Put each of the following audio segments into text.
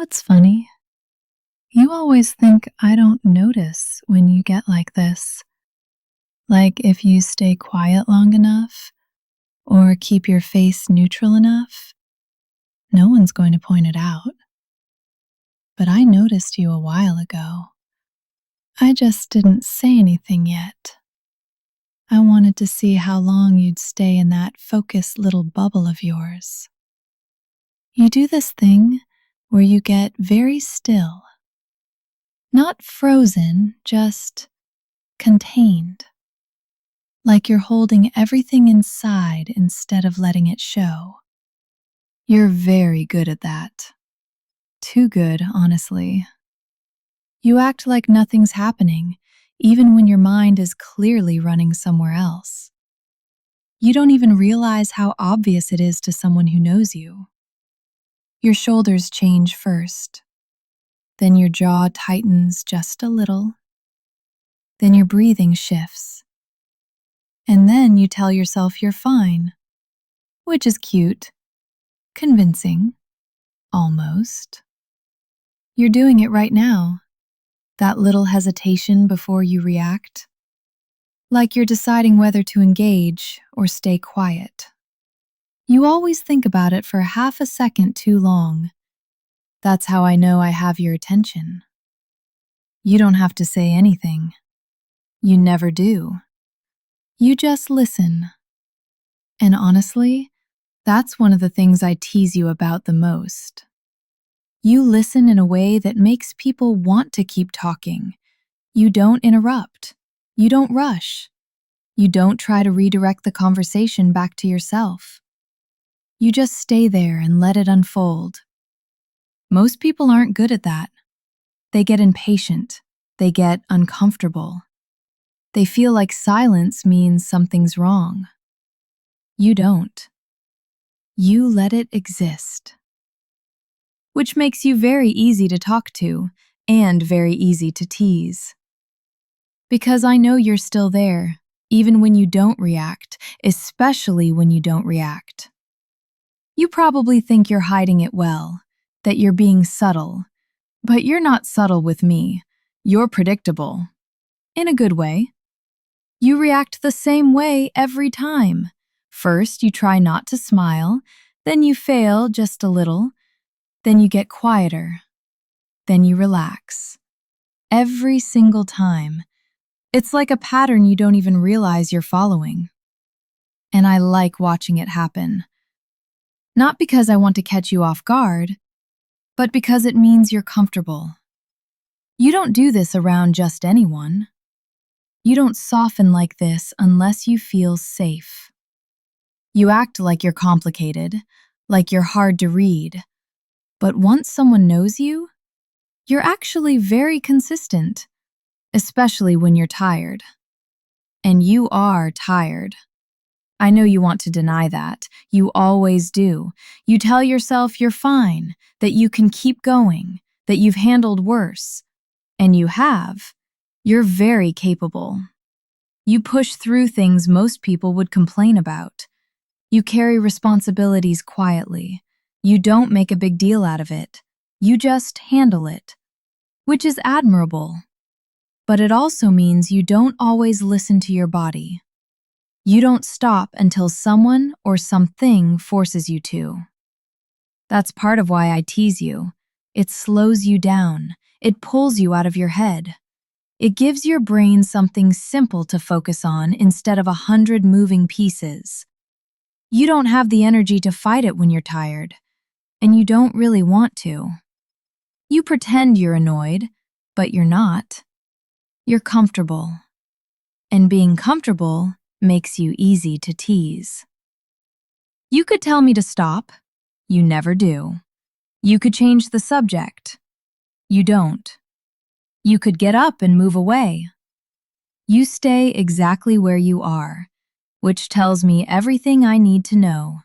what's funny? You always think I don't notice when you get like this. Like if you stay quiet long enough or keep your face neutral enough, no one's going to point it out. But I noticed you a while ago. I just didn't say anything yet. I wanted to see how long you'd stay in that focused little bubble of yours. You do this thing where you get very still. Not frozen, just contained. Like you're holding everything inside instead of letting it show. You're very good at that. Too good, honestly. You act like nothing's happening, even when your mind is clearly running somewhere else. You don't even realize how obvious it is to someone who knows you. Your shoulders change first. Then your jaw tightens just a little. Then your breathing shifts. And then you tell yourself you're fine, which is cute, convincing, almost. You're doing it right now, that little hesitation before you react, like you're deciding whether to engage or stay quiet. You always think about it for half a second too long. That's how I know I have your attention. You don't have to say anything. You never do. You just listen. And honestly, that's one of the things I tease you about the most. You listen in a way that makes people want to keep talking. You don't interrupt. You don't rush. You don't try to redirect the conversation back to yourself. You just stay there and let it unfold. Most people aren't good at that. They get impatient. They get uncomfortable. They feel like silence means something's wrong. You don't. You let it exist. Which makes you very easy to talk to and very easy to tease. Because I know you're still there, even when you don't react, especially when you don't react. You probably think you're hiding it well, that you're being subtle, but you're not subtle with me. You're predictable. In a good way. You react the same way every time. First, you try not to smile, then you fail just a little, then you get quieter, then you relax. Every single time. It's like a pattern you don't even realize you're following. And I like watching it happen. Not because I want to catch you off guard, but because it means you're comfortable. You don't do this around just anyone. You don't soften like this unless you feel safe. You act like you're complicated, like you're hard to read. But once someone knows you, you're actually very consistent, especially when you're tired. And you are tired. I know you want to deny that. You always do. You tell yourself you're fine, that you can keep going, that you've handled worse. And you have. You're very capable. You push through things most people would complain about. You carry responsibilities quietly. You don't make a big deal out of it. You just handle it, which is admirable. But it also means you don't always listen to your body. You don't stop until someone or something forces you to. That's part of why I tease you. It slows you down. It pulls you out of your head. It gives your brain something simple to focus on instead of 100 moving pieces. You don't have the energy to fight it when you're tired, and you don't really want to. You pretend you're annoyed, but you're not. You're comfortable. And being comfortable makes you easy to tease. You could tell me to stop. You never do. You could change the subject. You don't. You could get up and move away. You stay exactly where you are, which tells me everything I need to know.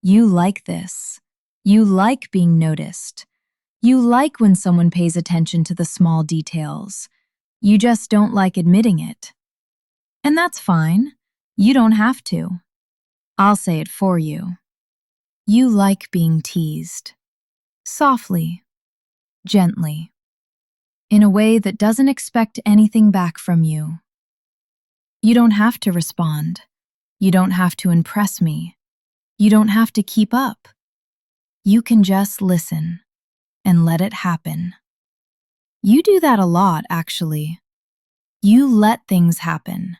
You like this. You like being noticed. You like when someone pays attention to the small details. You just don't like admitting it. And that's fine. You don't have to. I'll say it for you. You like being teased. Softly, gently, in a way that doesn't expect anything back from you. You don't have to respond. You don't have to impress me. You don't have to keep up. You can just listen and let it happen. You do that a lot, actually. You let things happen.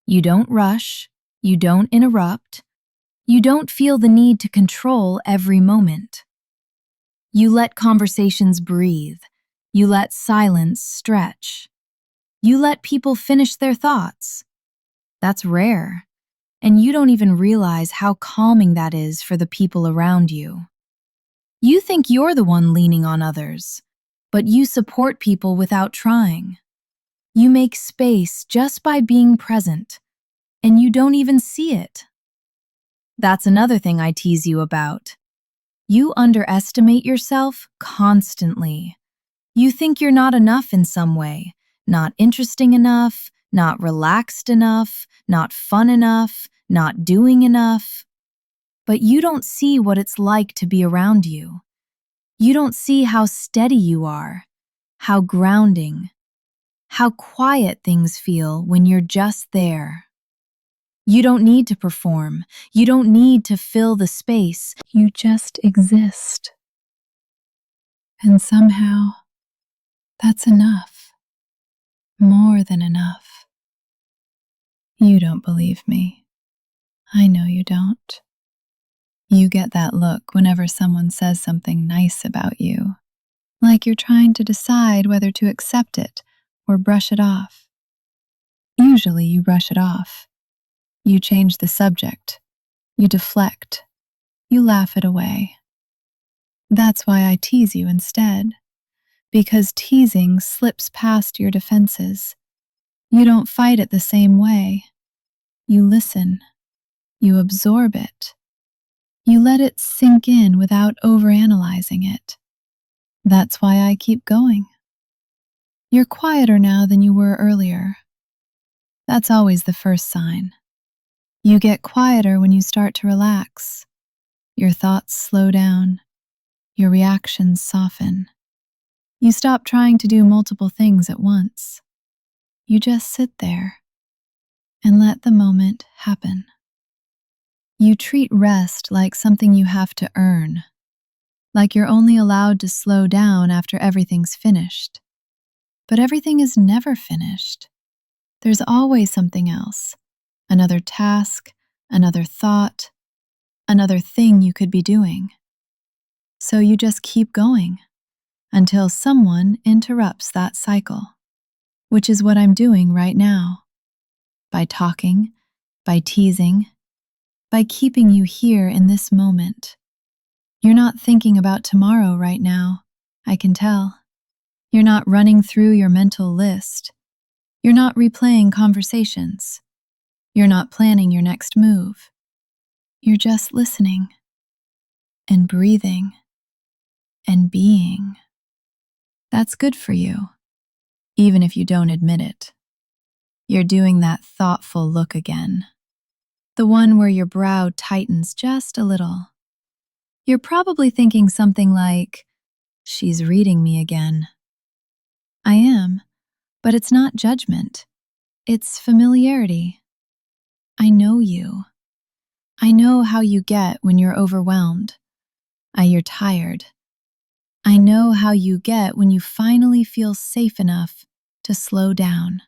You don't rush. You don't interrupt. You don't feel the need to control every moment. You let conversations breathe. You let silence stretch. You let people finish their thoughts. That's rare, and you don't even realize how calming that is for the people around you. You think you're the one leaning on others, but you support people without trying. You make space just by being present, and you don't even see it. That's another thing I tease you about. You underestimate yourself constantly. You think you're not enough in some way, not interesting enough, not relaxed enough, not fun enough, not doing enough. But you don't see what it's like to be around you. You don't see how steady you are, how grounding, how quiet things feel when you're just there. You don't need to perform. You don't need to fill the space. You just exist. And somehow, that's enough. More than enough. You don't believe me. I know you don't. You get that look whenever someone says something nice about you, like you're trying to decide whether to accept it or brush it off. Usually you brush it off. You change the subject. You deflect. You laugh it away. That's why I tease you instead, because teasing slips past your defenses. You don't fight it the same way. You listen. You absorb it. You let it sink in without overanalyzing it. That's why I keep going. You're quieter now than you were earlier. That's always the first sign. You get quieter when you start to relax. Your thoughts slow down. Your reactions soften. You stop trying to do multiple things at once. You just sit there and let the moment happen. You treat rest like something you have to earn, like you're only allowed to slow down after everything's finished. But everything is never finished. There's always something else, another task, another thought, another thing you could be doing. So you just keep going until someone interrupts that cycle, which is what I'm doing right now. By talking, by teasing, by keeping you here in this moment. You're not thinking about tomorrow right now, I can tell. You're not running through your mental list. You're not replaying conversations. You're not planning your next move. You're just listening and breathing and being. That's good for you, even if you don't admit it. You're doing that thoughtful look again, the one where your brow tightens just a little. You're probably thinking something like, "She's reading me again." I am, but it's not judgment. It's familiarity. I know you. I know how you get when you're overwhelmed. You're tired. I know how you get when you finally feel safe enough to slow down.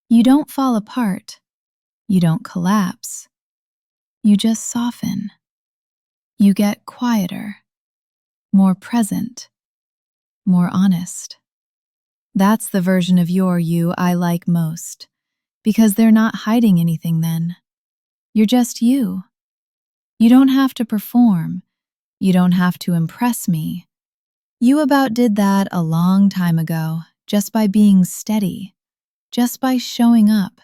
You don't fall apart. You don't collapse. You just soften. You get quieter, more present, more honest. That's the version of your you I like most, because they're not hiding anything then. You're just you. You don't have to perform. You don't have to impress me. You about did that a long time ago, just by being steady, just by showing up,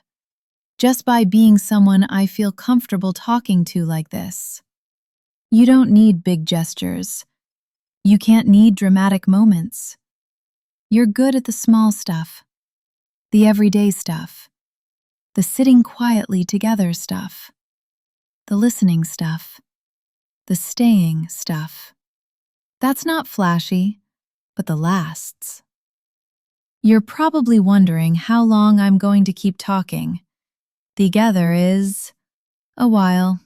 just by being someone I feel comfortable talking to like this. You don't need big gestures. You can't need dramatic moments. You're good at the small stuff, the everyday stuff, the sitting quietly together stuff, the listening stuff, the staying stuff. That's not flashy. but the lasts. You're probably wondering how long I'm going to keep talking. Together is a while.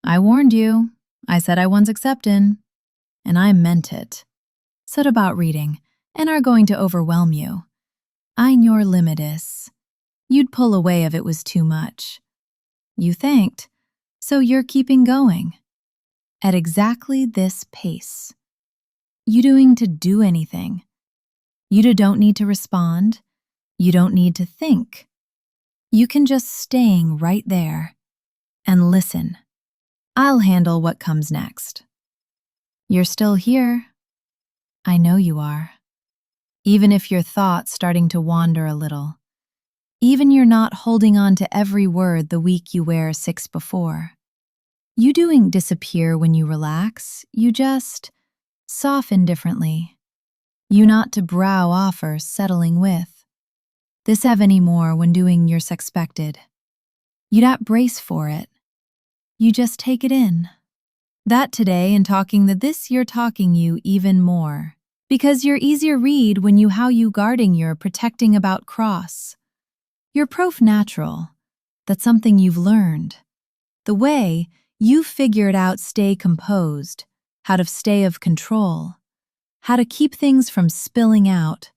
I warned you. I said I was accepting, and I meant it. Said about reading, and are going to overwhelm you. I your limitus. You'd pull away if it was too much. You thanked, so you're keeping going. At exactly this pace. You doing to do anything. You don't need to respond. You don't need to think. You can just staying right there and listen. I'll handle what comes next. You're still here. I know you are. Even if your thoughts starting to wander a little. Even you're not holding on to every word the week you wear 6 before. You doing disappear when you relax. You just soften differently. You not to brow offer settling with. This have any more when doing your expected. You not brace for it. You just take it in. That today and talking that this you're talking you even more. Because you're easier read when you how you guarding your protecting about cross. You're prof natural. That's something you've learned. The way you figured out stay composed, how to stay of control, how to keep things from spilling out.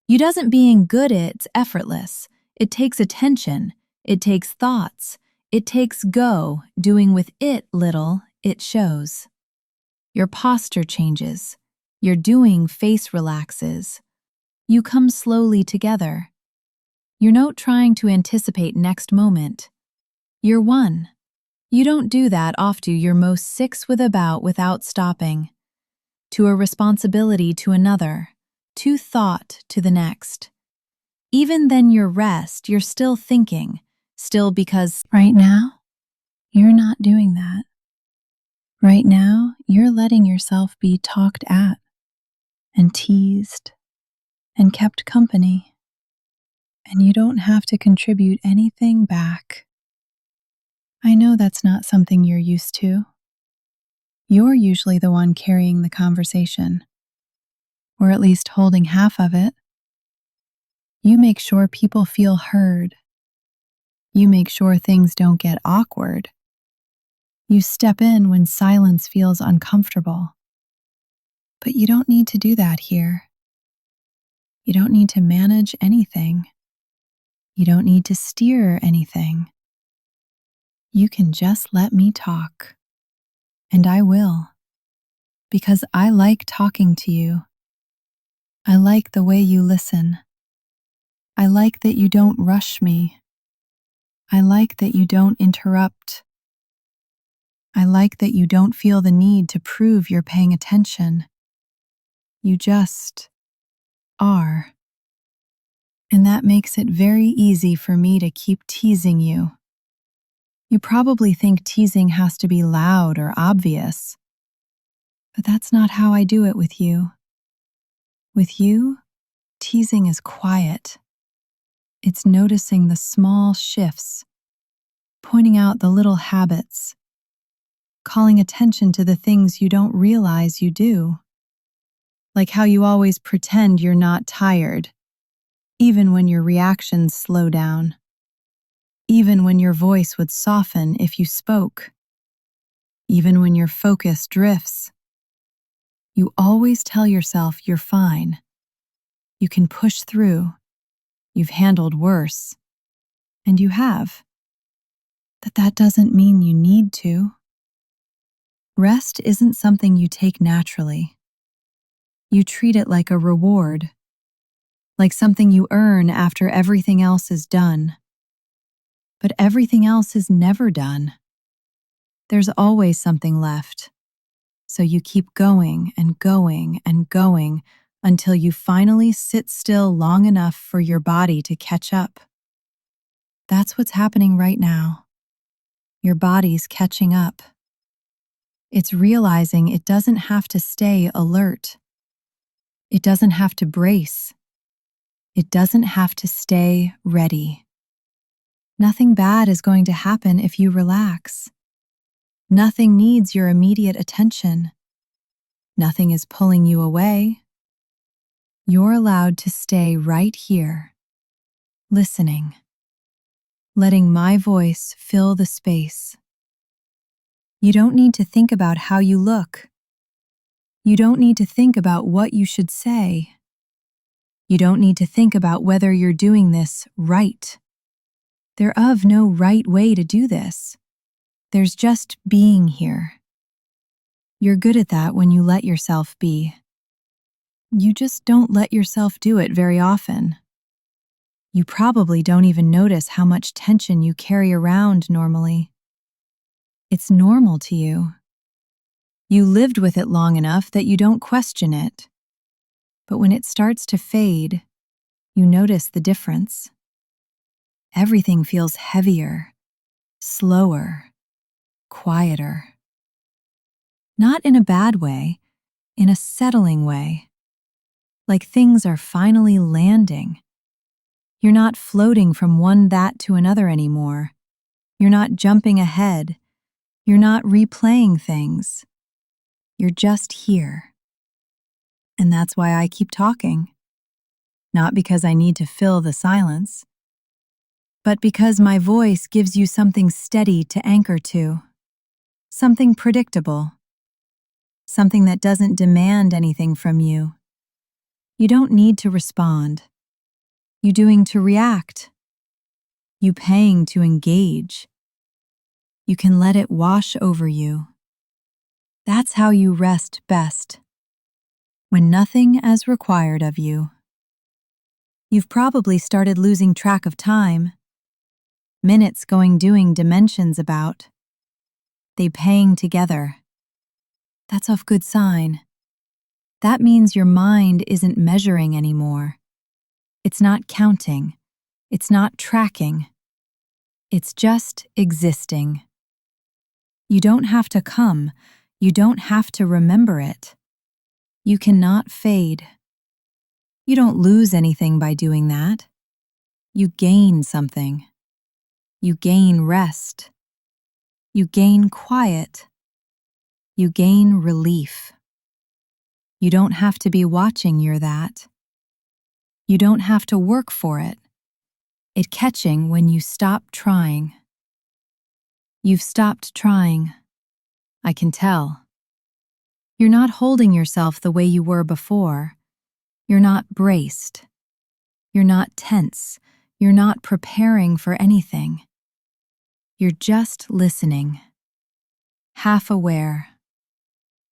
You doesn't being good it's effortless. It takes attention. It takes thoughts. It takes go, doing with it little, it shows. Your posture changes. Your doing face relaxes. You come slowly together. You're not trying to anticipate next moment. You're one. You don't do that off to your most 6 with about without stopping. To a responsibility to another. To thought to the next. Even then your rest, you're still thinking. Still because right now, you're not doing that. Right now, you're letting yourself be talked at and teased and kept company. And you don't have to contribute anything back. I know that's not something you're used to. You're usually the one carrying the conversation, or at least holding half of it. You make sure people feel heard. You make sure things don't get awkward. You step in when silence feels uncomfortable. But you don't need to do that here. You don't need to manage anything. You don't need to steer anything. You can just let me talk. And I will. Because I like talking to you. I like the way you listen. I like that you don't rush me. I like that you don't interrupt. I like that you don't feel the need to prove you're paying attention. You just are. And that makes it very easy for me to keep teasing you. You probably think teasing has to be loud or obvious. But that's not how I do it with you. With you, teasing is quiet. It's noticing the small shifts, pointing out the little habits, calling attention to the things you don't realize you do. Like how you always pretend you're not tired, even when your reactions slow down, even when your voice would soften if you spoke, even when your focus drifts. You always tell yourself you're fine. You can push through. You've handled worse. And you have. That doesn't mean you need to. Rest isn't something you take naturally. You treat it like a reward, like something you earn after everything else is done. But everything else is never done. There's always something left. So you keep going and going and going until you finally sit still long enough for your body to catch up. That's what's happening right now. Your body's catching up. It's realizing it doesn't have to stay alert. It doesn't have to brace. It doesn't have to stay ready. Nothing bad is going to happen if you relax. Nothing needs your immediate attention. Nothing is pulling you away. You're allowed to stay right here, listening, letting my voice fill the space. You don't need to think about how you look. You don't need to think about what you should say. You don't need to think about whether you're doing this right. There's no right way to do this. There's just being here. You're good at that when you let yourself be. You just don't let yourself do it very often. You probably don't even notice how much tension you carry around normally. It's normal to you. You lived with it long enough that you don't question it. But when it starts to fade, you notice the difference. Everything feels heavier, slower, quieter. Not in a bad way, in a settling way. Like things are finally landing. You're not floating from one that to another anymore. You're not jumping ahead. You're not replaying things. You're just here. And that's why I keep talking. Not because I need to fill the silence, but because my voice gives you something steady to anchor to, something predictable, something that doesn't demand anything from you. You don't need to respond. You doing to react. You paying to engage. You can let it wash over you. That's how you rest best. When nothing is required of you. You've probably started losing track of time. Minutes going doing dimensions about. They paying together. That's a good sign. That means your mind isn't measuring anymore. It's not counting. It's not tracking. It's just existing. You don't have to come. You don't have to remember it. You cannot fade. You don't lose anything by doing that. You gain something. You gain rest. You gain quiet. You gain relief. You don't have to be watching your that. You don't have to work for it. It catching when you stop trying. You've stopped trying. I can tell. You're not holding yourself the way you were before. You're not braced. You're not tense. You're not preparing for anything. You're just listening. Half aware.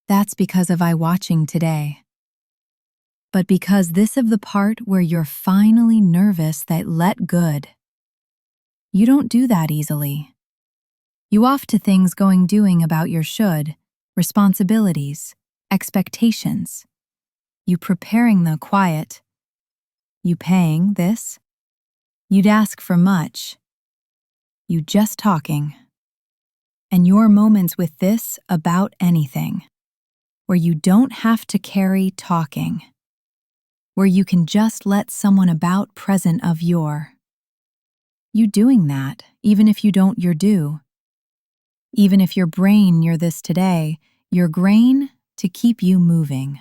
That's because of I watching today. But because this of the part where you're finally nervous that let good. You don't do that easily. You off to things going doing about your should, responsibilities, expectations. You preparing the quiet. You paying this. You'd ask for much. You just talking. And your moments with this about anything. Where you don't have to carry talking. Where you can just let someone about present of your. You doing that, even if you don't your do. Even if your brain you're this today, your grain to keep you moving.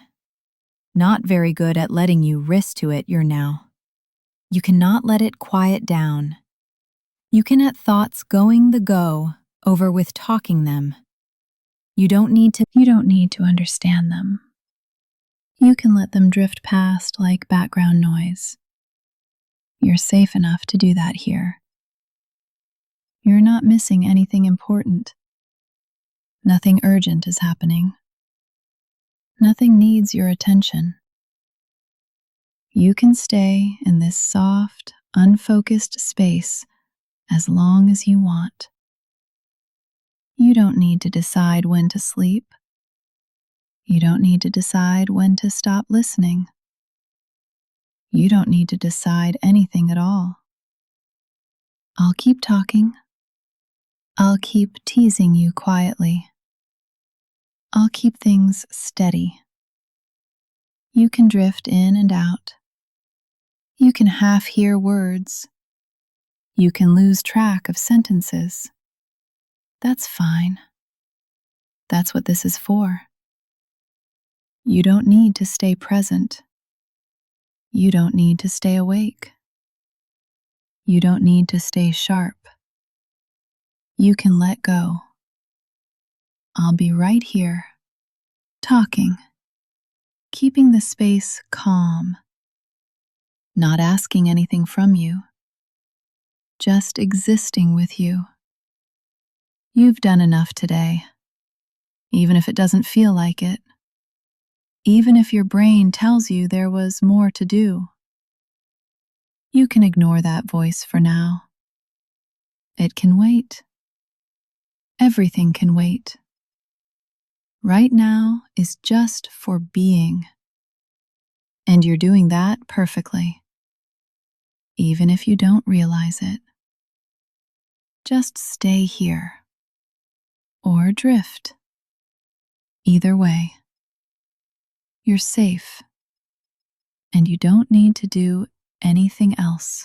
Not very good at letting you wrist to it you're now. You cannot let it quiet down. You can let thoughts going the go over with talking them. You don't need to understand them. You can let them drift past like background noise. You're safe enough to do that here. You're not missing anything important. Nothing urgent is happening. Nothing needs your attention. You can stay in this soft, unfocused space as long as you want. You don't need to decide when to sleep. You don't need to decide when to stop listening. You don't need to decide anything at all. I'll keep talking. I'll keep teasing you quietly. I'll keep things steady. You can drift in and out. You can half hear words. You can lose track of sentences. That's fine. That's what this is for. You don't need to stay present. You don't need to stay awake. You don't need to stay sharp. You can let go. I'll be right here, talking, keeping the space calm, not asking anything from you, just existing with you. You've done enough today, even if it doesn't feel like it, even if your brain tells you there was more to do. You can ignore that voice for now. It can wait. Everything can wait. Right now is just for being. And you're doing that perfectly, even if you don't realize it. Just stay here. Or drift. Either way, you're safe. And you don't need to do anything else.